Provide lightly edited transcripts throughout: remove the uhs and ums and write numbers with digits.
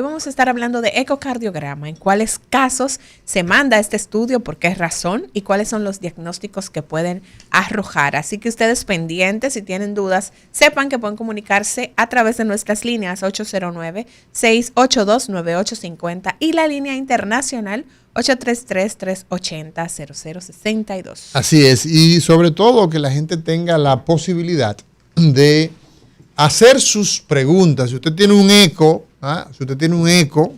Hoy vamos a estar hablando de ecocardiograma, en cuáles casos se manda este estudio, por qué razón y cuáles son los diagnósticos que pueden arrojar. Así que ustedes pendientes, si tienen dudas, sepan que pueden comunicarse a través de nuestras líneas 809-682-9850 y la línea internacional 833-380-0062. Así es, y sobre todo que la gente tenga la posibilidad de hacer sus preguntas. Si usted tiene un eco,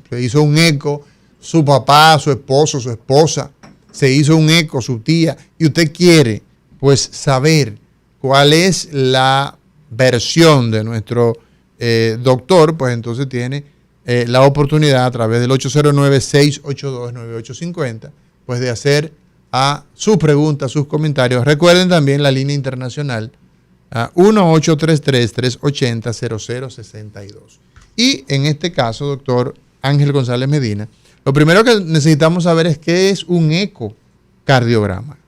se hizo un eco, su papá, su esposo, su esposa, se hizo un eco, su tía, y usted quiere pues saber cuál es la versión de nuestro doctor, pues entonces tiene la oportunidad a través del 809-682-9850, pues de hacer sus preguntas, sus comentarios. Recuerden también la línea internacional 1-833-380-0062. Y en este caso, doctor Ángel González Medina, lo primero que necesitamos saber es qué es un ecocardiograma.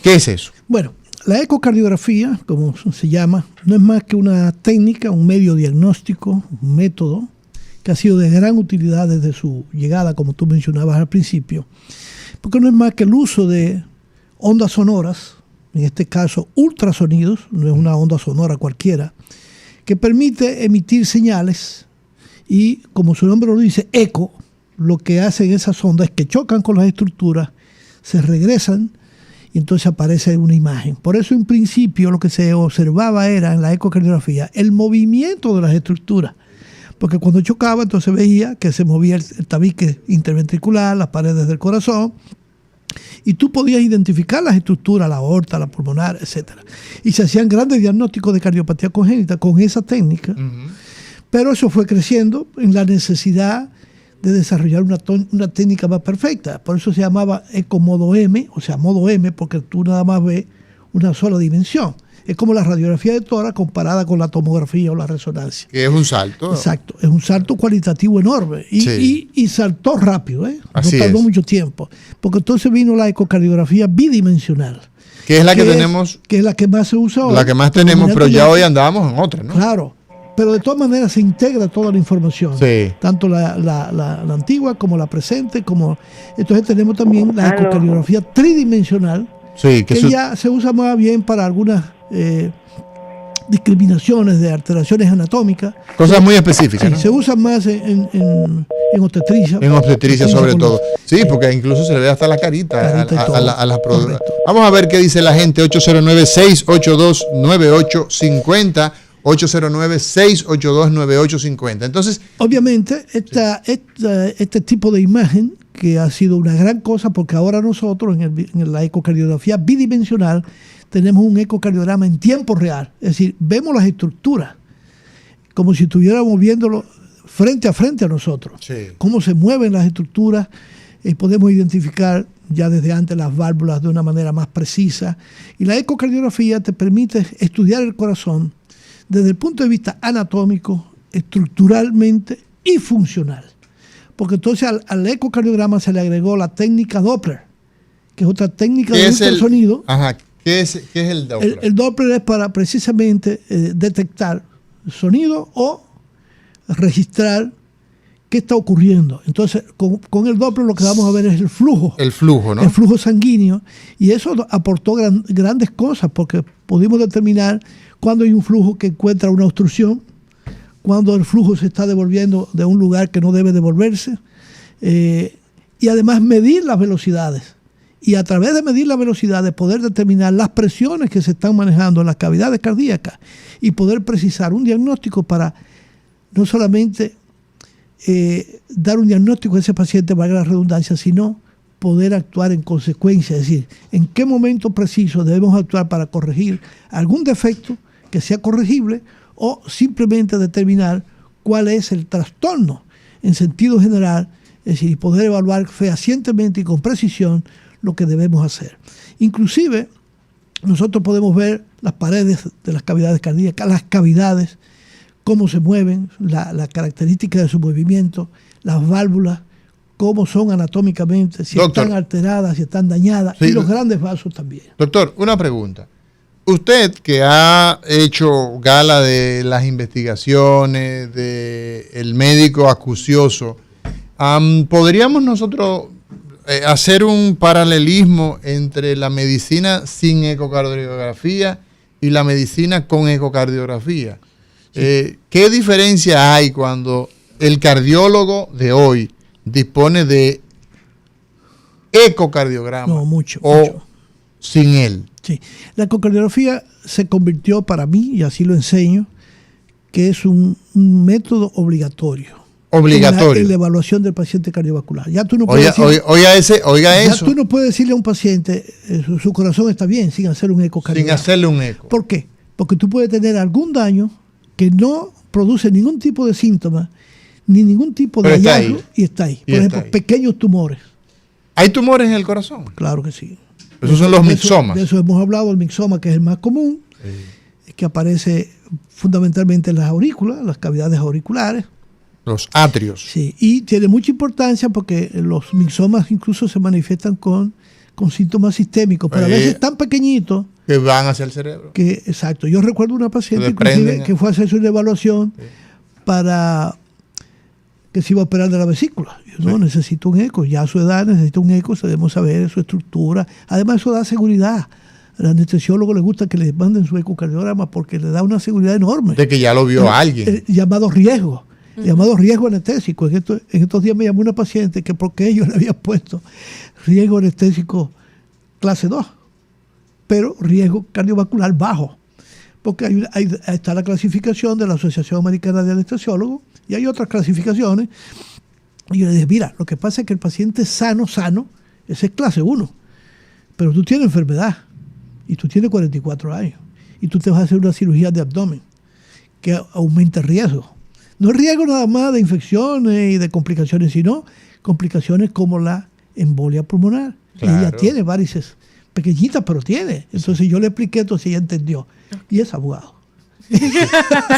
¿Qué es eso? Bueno, la ecocardiografía, como se llama, no es más que una técnica, un medio diagnóstico, un método que ha sido de gran utilidad desde su llegada, como tú mencionabas al principio, porque no es más que el uso de ondas sonoras, en este caso ultrasonidos, no es una onda sonora cualquiera, que permite emitir señales y, como su nombre lo dice, eco, lo que hacen esas ondas es que chocan con las estructuras, se regresan y entonces aparece una imagen. Por eso en principio lo que se observaba era en la ecocardiografía el movimiento de las estructuras, porque cuando chocaba entonces veía que se movía el tabique interventricular, las paredes del corazón, y tú podías identificar las estructuras, la aorta, la pulmonar, etc. Y se hacían grandes diagnósticos de cardiopatía congénita con esa técnica, pero eso fue creciendo en la necesidad de desarrollar una técnica más perfecta. Por eso se llamaba ecomodo M, o sea, modo M, porque tú nada más ves una sola dimensión. Es como la radiografía de tórax comparada con la tomografía o la resonancia. Que es un salto. Exacto, es un salto cualitativo enorme. Y saltó rápido, no tardó mucho tiempo. Porque entonces vino la ecocardiografía bidimensional. Que es la que tenemos. Que es la que más se usa hoy. La que más tenemos, pero ya hoy andábamos en otra, ¿no? Claro, pero de todas maneras se integra toda la información. Sí. Tanto la antigua como la presente. Entonces tenemos también la ecocardiografía tridimensional. Sí, que ya se usa más bien para algunas discriminaciones de alteraciones anatómicas. Cosas muy específicas. Sí, ¿no? se usa más en obstetricia. En obstetricia sobre todo. Sí, porque incluso se le ve hasta la carita a las productoras. Vamos a ver qué dice la gente. 809-682-9850. 809-682-9850. Entonces, obviamente, este tipo de imagen, que ha sido una gran cosa, porque ahora nosotros en la ecocardiografía bidimensional tenemos un ecocardiograma en tiempo real. Es decir, vemos las estructuras como si estuviéramos viéndolo frente a nosotros. Sí. Cómo se mueven las estructuras y podemos identificar ya desde antes las válvulas de una manera más precisa. Y la ecocardiografía te permite estudiar el corazón desde el punto de vista anatómico, estructuralmente y funcional. Porque entonces al ecocardiograma se le agregó la técnica Doppler, que es otra técnica de ultrasonido. ¿Qué es el Doppler? El Doppler es para precisamente detectar sonido o registrar qué está ocurriendo. Entonces, con el Doppler lo que vamos a ver es el flujo. El flujo, ¿no? El flujo sanguíneo. Y eso aportó grandes cosas, porque pudimos determinar cuando hay un flujo que encuentra una obstrucción, cuando el flujo se está devolviendo de un lugar que no debe devolverse, y además medir las velocidades. Y a través de medir las velocidades poder determinar las presiones que se están manejando en las cavidades cardíacas y poder precisar un diagnóstico para no solamente dar un diagnóstico a ese paciente, valga la redundancia, sino poder actuar en consecuencia, es decir, en qué momento preciso debemos actuar para corregir algún defecto que sea corregible o simplemente determinar cuál es el trastorno en sentido general, es decir, poder evaluar fehacientemente y con precisión lo que debemos hacer. Inclusive, nosotros podemos ver las paredes de las cavidades cardíacas, las cavidades, cómo se mueven, la característica de su movimiento, las válvulas, cómo son anatómicamente, si están alteradas, si están dañadas, y los grandes vasos también. Doctor, una pregunta. usted que ha hecho gala de las investigaciones del médico acucioso, ¿podríamos nosotros hacer un paralelismo entre la medicina sin ecocardiografía y la medicina con ecocardiografía? ¿Qué diferencia hay cuando el cardiólogo de hoy dispone de ecocardiograma? No, mucho. Sin él. Sí. La ecocardiografía se convirtió para mí, y así lo enseño, que es un método obligatorio. En la evaluación del paciente cardiovascular. Ya tú no puedes oiga eso. Tú no puedes decirle a un paciente su corazón está bien sin hacer un ecocardiograma. Sin hacerle un eco. ¿Por qué? Porque tú puedes tener algún daño que no produce ningún tipo de síntoma ni ningún tipo de hallazgo y está ahí. Por ejemplo, pequeños tumores. ¿Hay tumores en el corazón? Claro que sí. Esos son los mixomas. De eso hemos hablado, el mixoma, que es el más común, que aparece fundamentalmente en las aurículas, las cavidades auriculares. Los atrios. Sí, y tiene mucha importancia porque los mixomas incluso se manifiestan con síntomas sistémicos, pero a veces tan pequeñitos que van hacia el cerebro. Exacto. Yo recuerdo una paciente inclusive que fue a hacerse una evaluación para que se iba a operar de la vesícula. Yo no necesito un eco, ya a su edad necesito un eco, debemos saber su estructura. Además eso da seguridad. Al anestesiólogo le gusta que le manden su ecocardiograma porque le da una seguridad enorme. De que ya lo vio alguien. Llamado riesgo anestésico. En estos días me llamó una paciente que porque yo le había puesto riesgo anestésico clase 2, pero riesgo cardiovascular bajo. Porque ahí está la clasificación de la Asociación Americana de Anestesiólogos y hay otras clasificaciones. Y yo le dije, mira, lo que pasa es que el paciente sano, ese es clase 1, pero tú tienes enfermedad y tú tienes 44 años y tú te vas a hacer una cirugía de abdomen que aumenta el riesgo. No es riesgo nada más de infecciones y de complicaciones, sino complicaciones como la embolia pulmonar. Claro. Y ella tiene varices pequeñitas, pero tiene. Entonces yo le expliqué, entonces ella entendió. Y es abogado.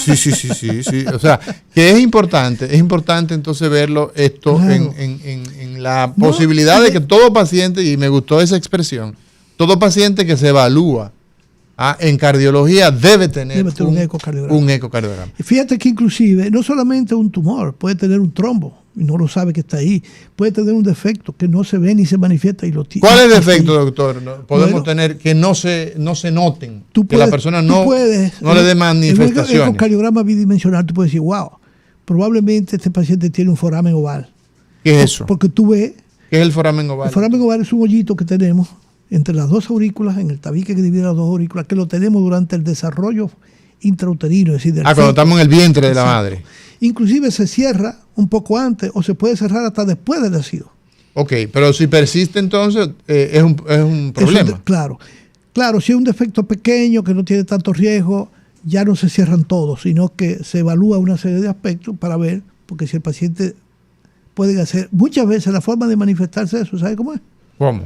Sí. O sea, que es importante entonces verlo esto claro. en la posibilidad de que todo paciente, y me gustó esa expresión, todo paciente que se evalúa en cardiología debe tener un ecocardiograma. Fíjate que inclusive no solamente un tumor, puede tener un trombo y no lo sabe que está ahí, puede tener un defecto que no se ve ni se manifiesta y lo tiene. ¿Cuál es el defecto, doctor? Podemos tener que no se noten, que la persona no le dé manifestaciones. En un ecocardiograma bidimensional tú puedes decir, wow, probablemente este paciente tiene un foramen oval. ¿Qué es eso? Porque tú ves... ¿Qué es el foramen oval? El foramen oval es un hoyito que tenemos entre las dos aurículas, en el tabique que divide las dos aurículas, que lo tenemos durante el desarrollo intrauterino, es decir, cuando estamos en el vientre de la madre. Inclusive se cierra un poco antes o se puede cerrar hasta después del nacido. Ok, pero si persiste entonces es un problema. Claro, si es un defecto pequeño que no tiene tanto riesgo, ya no se cierran todos, sino que se evalúa una serie de aspectos para ver, porque si el paciente puede hacer, muchas veces la forma de manifestarse eso, ¿sabe cómo es? ¿Cómo?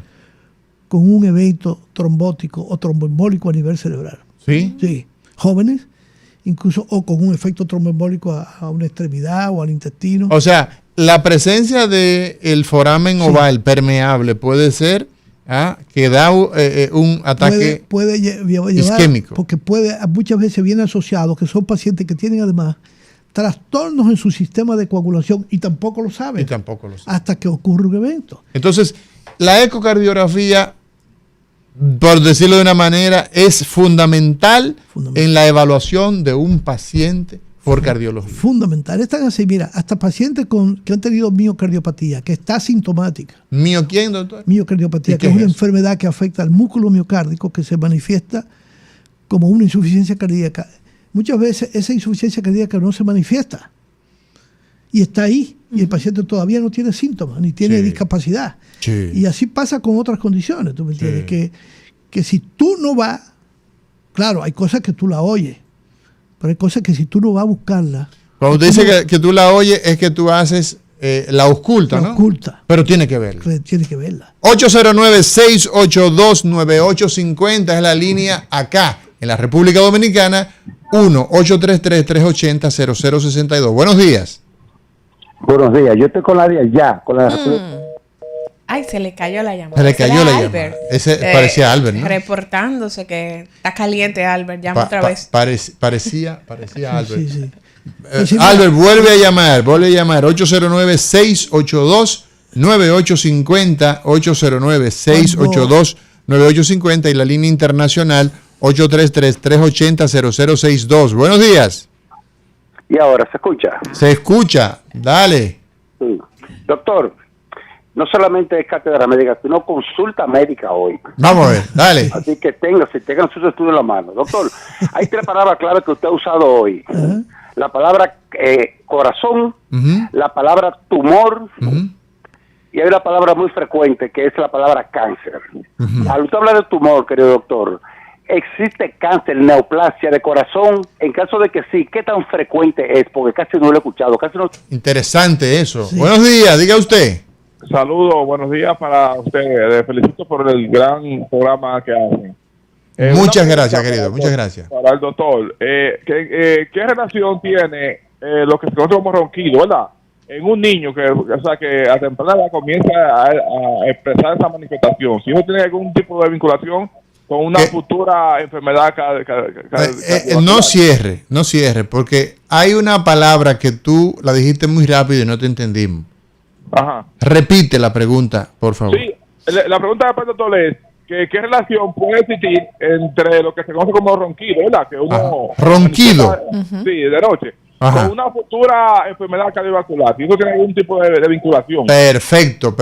Con un evento trombótico o tromboembólico a nivel cerebral. ¿Sí? Sí. Jóvenes, incluso, o con un efecto tromboembólico a una extremidad o al intestino. O sea, la presencia del foramen oval permeable puede ser que da un ataque puede llevar, isquémico. Porque muchas veces viene asociado que son pacientes que tienen además trastornos en su sistema de coagulación y tampoco lo saben. Hasta que ocurre un evento. Entonces, la ecocardiografía, por decirlo de una manera, es fundamental en la evaluación de un paciente por cardiología. Fundamental. Están así, mira, hasta pacientes que han tenido miocardiopatía, que está asintomática. ¿Quién, doctor? Miocardiopatía, que es una enfermedad que afecta al músculo miocárdico, que se manifiesta como una insuficiencia cardíaca. Muchas veces esa insuficiencia cardíaca no se manifiesta y está ahí. Y el paciente todavía no tiene síntomas, ni tiene discapacidad. Sí. Y así pasa con otras condiciones, ¿tú me entiendes? Que si tú no vas, claro, hay cosas que tú la oyes, pero hay cosas que si tú no vas a buscarla... Cuando usted dice que tú la oyes, es que tú haces la oculta, ¿no? La oculta. Pero tiene que verla. Tiene que verla. 809-682-9850 es la línea acá, en la República Dominicana, 1-833-380-0062. Buenos días. Buenos días, yo estoy con la de allá, con la Ay, se le cayó la llamada. Se le cayó la Albert. llamada. Ese parecía Albert, ¿no? Reportándose que está caliente Albert. Llama otra vez. Parecía Albert. Sí, sí. Albert, vuelve a llamar. 809-682-9850. 809-682-9850 y la línea internacional 833-380-0062. Buenos días. Y ahora, ¿se escucha? Se escucha. Dale. Sí. Doctor, no solamente es cátedra médica, sino consulta médica hoy. Vamos a ver, dale. Así que tengan sus estudios en la mano. Doctor, hay 3 palabras clave que usted ha usado hoy. Ajá. La palabra corazón, Ujú, la palabra tumor, ujú. y hay una palabra muy frecuente que es la palabra cáncer. Al usted hablar de tumor, querido doctor, ¿existe cáncer, neoplasia de corazón? En caso de que sí, ¿qué tan frecuente es? Porque casi no lo he escuchado, casi no... Interesante eso. Sí. Buenos días, diga usted. Saludos, buenos días para ustedes. Les felicito por el gran programa que hacen. Muchas Una gracias, pregunta querido. para Muchas gracias. Para el doctor, ¿qué relación tiene lo que se conoce como ronquido, verdad? En un niño que a temprana edad comienza a expresar esa manifestación. Si uno tiene algún tipo de vinculación con una ¿Qué? futura enfermedad No cierre, porque hay una palabra que tú la dijiste muy rápido y no te entendimos. Ajá. Repite la pregunta, por favor. Sí, la pregunta para el doctor es que ¿qué relación puede existir entre lo que se conoce como ronquido, ¿verdad? Que uno Ajá. Ronquido. Sí, de noche. Ajá. Con una futura enfermedad cardiovascular. Si eso tiene algún tipo de vinculación. Perfecto.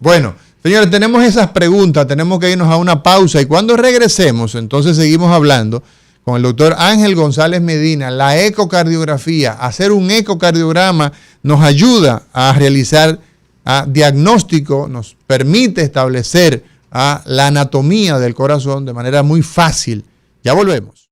Bueno, señores, tenemos esas preguntas, tenemos que irnos a una pausa y cuando regresemos, entonces seguimos hablando con el doctor Ángel González Medina. La ecocardiografía, hacer un ecocardiograma nos ayuda a realizar diagnóstico, nos permite establecer la anatomía del corazón de manera muy fácil. Ya volvemos.